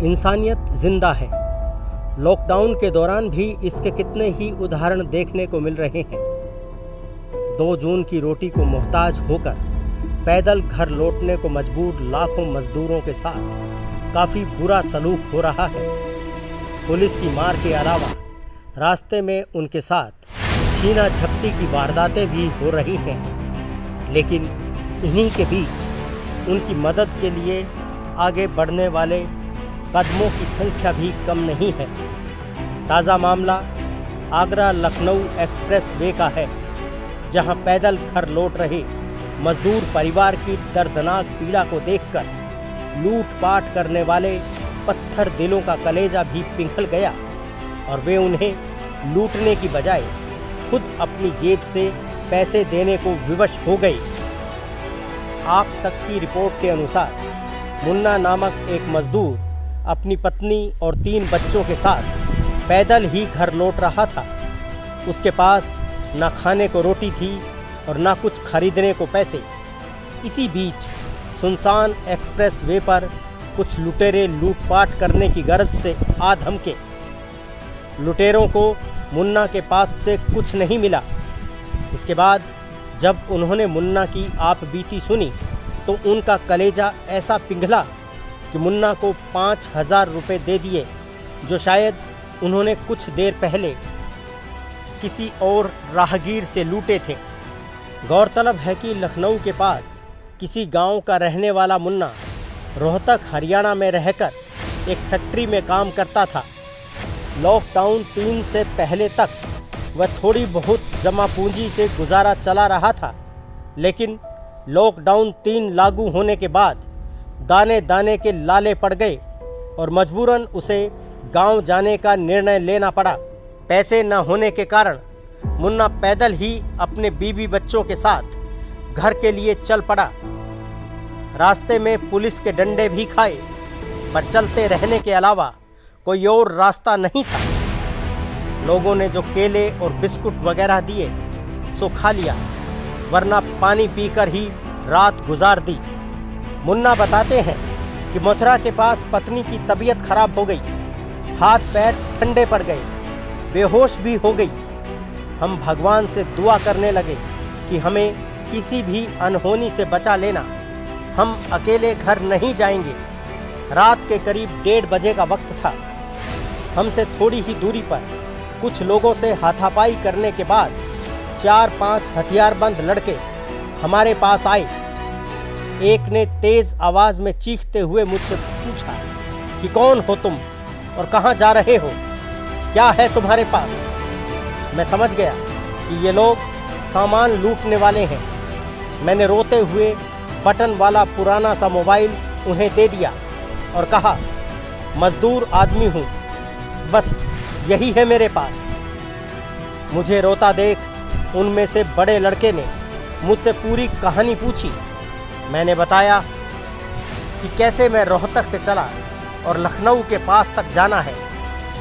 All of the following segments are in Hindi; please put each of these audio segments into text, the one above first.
इंसानियत जिंदा है। लॉकडाउन के दौरान भी इसके कितने ही उदाहरण देखने को मिल रहे हैं। 2 जून की रोटी को मोहताज होकर पैदल घर लौटने को मजबूर लाखों मजदूरों के साथ काफ़ी बुरा सलूक हो रहा है। पुलिस की मार के अलावा रास्ते में उनके साथ छीना झपटी की वारदातें भी हो रही हैं। लेकिन इन्हीं के बीच उनकी मदद के लिए आगे बढ़ने वाले कदमों की संख्या भी कम नहीं है। ताज़ा मामला आगरा लखनऊ एक्सप्रेस वे का है, जहां पैदल घर लौट रहे मजदूर परिवार की दर्दनाक पीड़ा को देखकर लूटपाट करने वाले पत्थर दिलों का कलेजा भी पिघल गया और वे उन्हें लूटने की बजाय खुद अपनी जेब से पैसे देने को विवश हो गए। आप तक की रिपोर्ट के अनुसार मुन्ना नामक एक मजदूर अपनी पत्नी और 3 बच्चों के साथ पैदल ही घर लौट रहा था। उसके पास ना खाने को रोटी थी और ना कुछ खरीदने को पैसे। इसी बीच सुनसान एक्सप्रेस वे पर कुछ लुटेरे लूटपाट करने की गर्ज से आ धमके। लुटेरों को मुन्ना के पास से कुछ नहीं मिला। इसके बाद जब उन्होंने मुन्ना की आप बीती सुनी तो उनका कलेजा ऐसा पिघला कि मुन्ना को 5,000 रुपये दे दिए, जो शायद उन्होंने कुछ देर पहले किसी और राहगीर से लूटे थे। गौरतलब है कि लखनऊ के पास किसी गांव का रहने वाला मुन्ना रोहतक हरियाणा में रहकर एक फैक्ट्री में काम करता था। लॉकडाउन 3 से पहले तक वह थोड़ी बहुत जमा पूंजी से गुजारा चला रहा था, लेकिन लॉकडाउन 3 लागू होने के बाद दाने दाने के लाले पड़ गए और मजबूरन उसे गांव जाने का निर्णय लेना पड़ा। पैसे न होने के कारण मुन्ना पैदल ही अपने बीवी बच्चों के साथ घर के लिए चल पड़ा। रास्ते में पुलिस के डंडे भी खाए, पर चलते रहने के अलावा कोई और रास्ता नहीं था। लोगों ने जो केले और बिस्कुट वगैरह दिए सो खा लिया, वरना पानी पीकर ही रात गुजार दी। मुन्ना बताते हैं कि मथुरा के पास पत्नी की तबीयत खराब हो गई, हाथ पैर ठंडे पड़ गए, बेहोश भी हो गई। हम भगवान से दुआ करने लगे कि हमें किसी भी अनहोनी से बचा लेना, हम अकेले घर नहीं जाएंगे। रात के करीब 1:30 बजे का वक्त था। हमसे थोड़ी ही दूरी पर कुछ लोगों से हाथापाई करने के बाद 4-5 हथियारबंद लड़के हमारे पास आए। एक ने तेज आवाज में चीखते हुए मुझसे पूछा कि कौन हो तुम और कहां जा रहे हो, क्या है तुम्हारे पास। मैं समझ गया कि ये लोग सामान लूटने वाले हैं। मैंने रोते हुए बटन वाला पुराना सा मोबाइल उन्हें दे दिया और कहा, मजदूर आदमी हूँ, बस यही है मेरे पास। मुझे रोता देख उनमें से बड़े लड़के ने मुझसे पूरी कहानी पूछी। मैंने बताया कि कैसे मैं रोहतक से चला और लखनऊ के पास तक जाना है,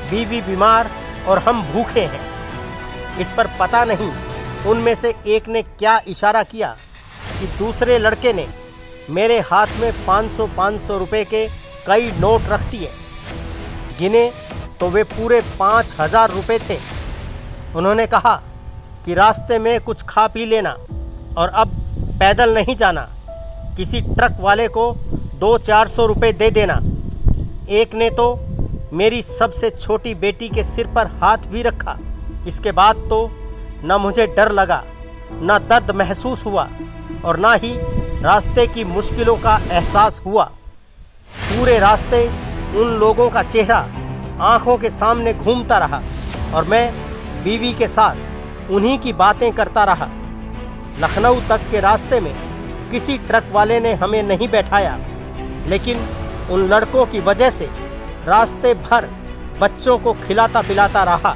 बीवी बीमार और हम भूखे हैं। इस पर पता नहीं उनमें से एक ने क्या इशारा किया कि दूसरे लड़के ने मेरे हाथ में 500 रुपये के कई नोट रख दिए। गिने तो वे पूरे 5,000 रुपये थे। उन्होंने कहा कि रास्ते में कुछ खा पी लेना और अब पैदल नहीं जाना, किसी ट्रक वाले को 200-400 रुपये दे देना। एक ने तो मेरी सबसे छोटी बेटी के सिर पर हाथ भी रखा। इसके बाद तो न मुझे डर लगा, न दर्द महसूस हुआ और न ही रास्ते की मुश्किलों का एहसास हुआ। पूरे रास्ते उन लोगों का चेहरा आंखों के सामने घूमता रहा और मैं बीवी के साथ उन्हीं की बातें करता रहा। लखनऊ तक के रास्ते में किसी ट्रक वाले ने हमें नहीं बैठाया, लेकिन उन लड़कों की वजह से रास्ते भर बच्चों को खिलाता पिलाता रहा।